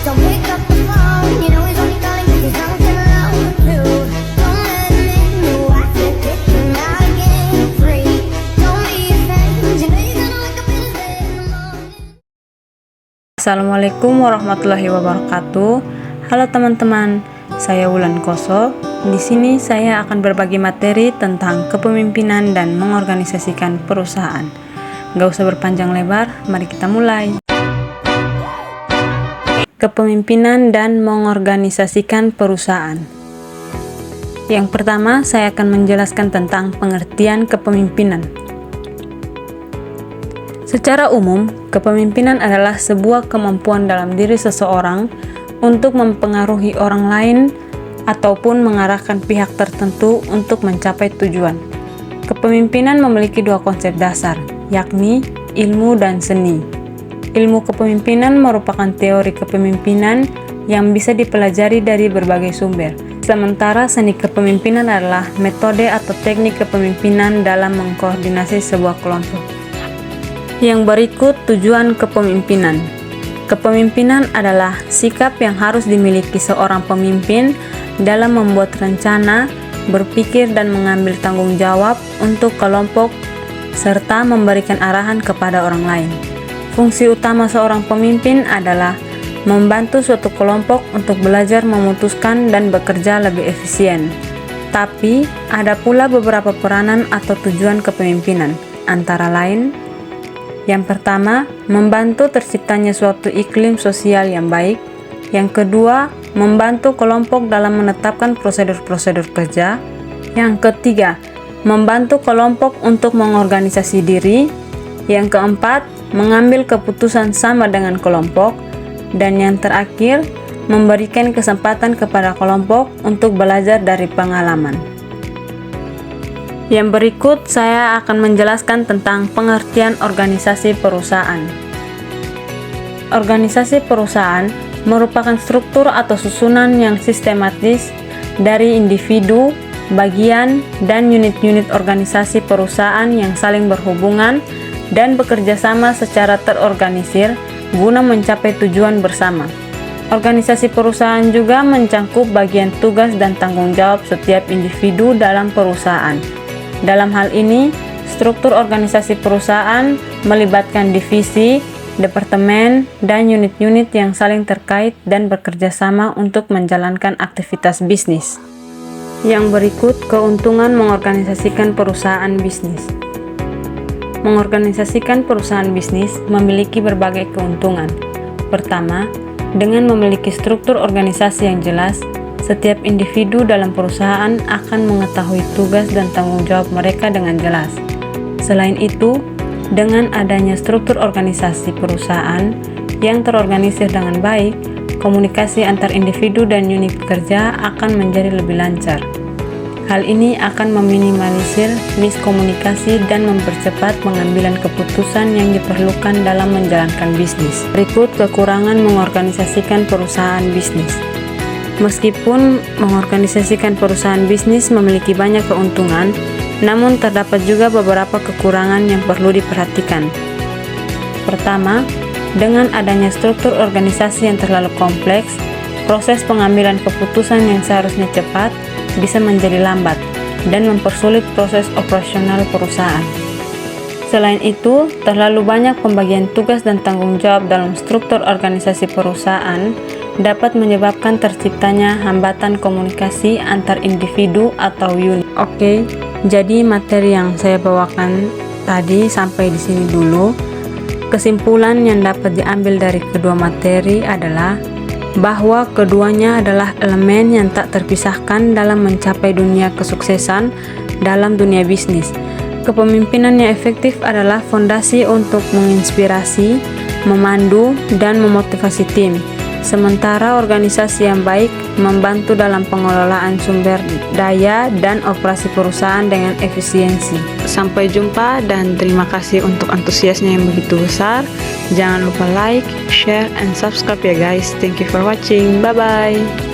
Don't pick up the phone, you know he's only calling 'cause he's drunk and alone too. Don't let him in, no, I said pick him out again free. Don't be afraid, you know you're gonna wake up in his bed in the morning. Assalamualaikum warahmatullahi wabarakatuh. Halo teman-teman, saya Wulan Koso. Di sini saya akan berbagi materi tentang kepemimpinan dan mengorganisasikan perusahaan. Gak usah berpanjang lebar, mari kita mulai. Kepemimpinan dan mengorganisasikan perusahaan. Yang pertama, saya akan menjelaskan tentang pengertian kepemimpinan. Secara umum, kepemimpinan adalah sebuah kemampuan dalam diri seseorang untuk mempengaruhi orang lain ataupun mengarahkan pihak tertentu untuk mencapai tujuan. Kepemimpinan memiliki dua konsep dasar, yakni ilmu dan seni. Ilmu kepemimpinan merupakan teori kepemimpinan yang bisa dipelajari dari berbagai sumber. Sementara seni kepemimpinan adalah metode atau teknik kepemimpinan dalam mengkoordinasi sebuah kelompok. Yang berikut tujuan kepemimpinan. Kepemimpinan adalah sikap yang harus dimiliki seorang pemimpin dalam membuat rencana, berpikir dan mengambil tanggung jawab untuk kelompok serta memberikan arahan kepada orang lain. Fungsi utama seorang pemimpin adalah membantu suatu kelompok untuk belajar memutuskan dan bekerja lebih efisien. Tapi, ada pula beberapa peranan atau tujuan kepemimpinan, antara lain: yang pertama, membantu terciptanya suatu iklim sosial yang baik. Yang kedua, membantu kelompok dalam menetapkan prosedur-prosedur kerja. Yang ketiga, membantu kelompok untuk mengorganisasi diri. Yang keempat, mengambil keputusan sama dengan kelompok. Dan yang terakhir, memberikan kesempatan kepada kelompok untuk belajar dari pengalaman. Yang berikut saya akan menjelaskan tentang pengertian organisasi perusahaan. Organisasi perusahaan merupakan struktur atau susunan yang sistematis dari individu, bagian, dan unit-unit organisasi perusahaan yang saling berhubungan dan bekerja sama secara terorganisir guna mencapai tujuan bersama. Organisasi perusahaan juga mencangkup bagian tugas dan tanggung jawab setiap individu dalam perusahaan. Dalam hal ini, struktur organisasi perusahaan melibatkan divisi, departemen, dan unit-unit yang saling terkait dan bekerja sama untuk menjalankan aktivitas bisnis. Yang berikut keuntungan mengorganisasikan perusahaan bisnis. Mengorganisasikan perusahaan bisnis memiliki berbagai keuntungan. Pertama, dengan memiliki struktur organisasi yang jelas, setiap individu dalam perusahaan akan mengetahui tugas dan tanggung jawab mereka dengan jelas. Selain itu, dengan adanya struktur organisasi perusahaan yang terorganisir dengan baik, komunikasi antar individu dan unit kerja akan menjadi lebih lancar. Hal ini akan meminimalisir miskomunikasi dan mempercepat pengambilan keputusan yang diperlukan dalam menjalankan bisnis. Berikut kekurangan mengorganisasikan perusahaan bisnis. Meskipun mengorganisasikan perusahaan bisnis memiliki banyak keuntungan, namun terdapat juga beberapa kekurangan yang perlu diperhatikan. Pertama, dengan adanya struktur organisasi yang terlalu kompleks, proses pengambilan keputusan yang seharusnya cepat bisa menjadi lambat dan mempersulit proses operasional perusahaan. Selain itu, terlalu banyak pembagian tugas dan tanggung jawab dalam struktur organisasi perusahaan dapat menyebabkan terciptanya hambatan komunikasi antar individu atau unit. Oke, jadi materi yang saya bawakan tadi sampai di sini dulu. Kesimpulan yang dapat diambil dari kedua materi adalah bahwa keduanya adalah elemen yang tak terpisahkan dalam mencapai dunia kesuksesan dalam dunia bisnis. Kepemimpinan yang efektif adalah fondasi untuk menginspirasi, memandu, dan memotivasi tim. Sementara organisasi yang baik membantu dalam pengelolaan sumber daya dan operasi perusahaan dengan efisiensi. Sampai jumpa dan terima kasih untuk antusiasnya yang begitu besar. Jangan lupa like, share, and subscribe ya guys. Thank you for watching. Bye-bye.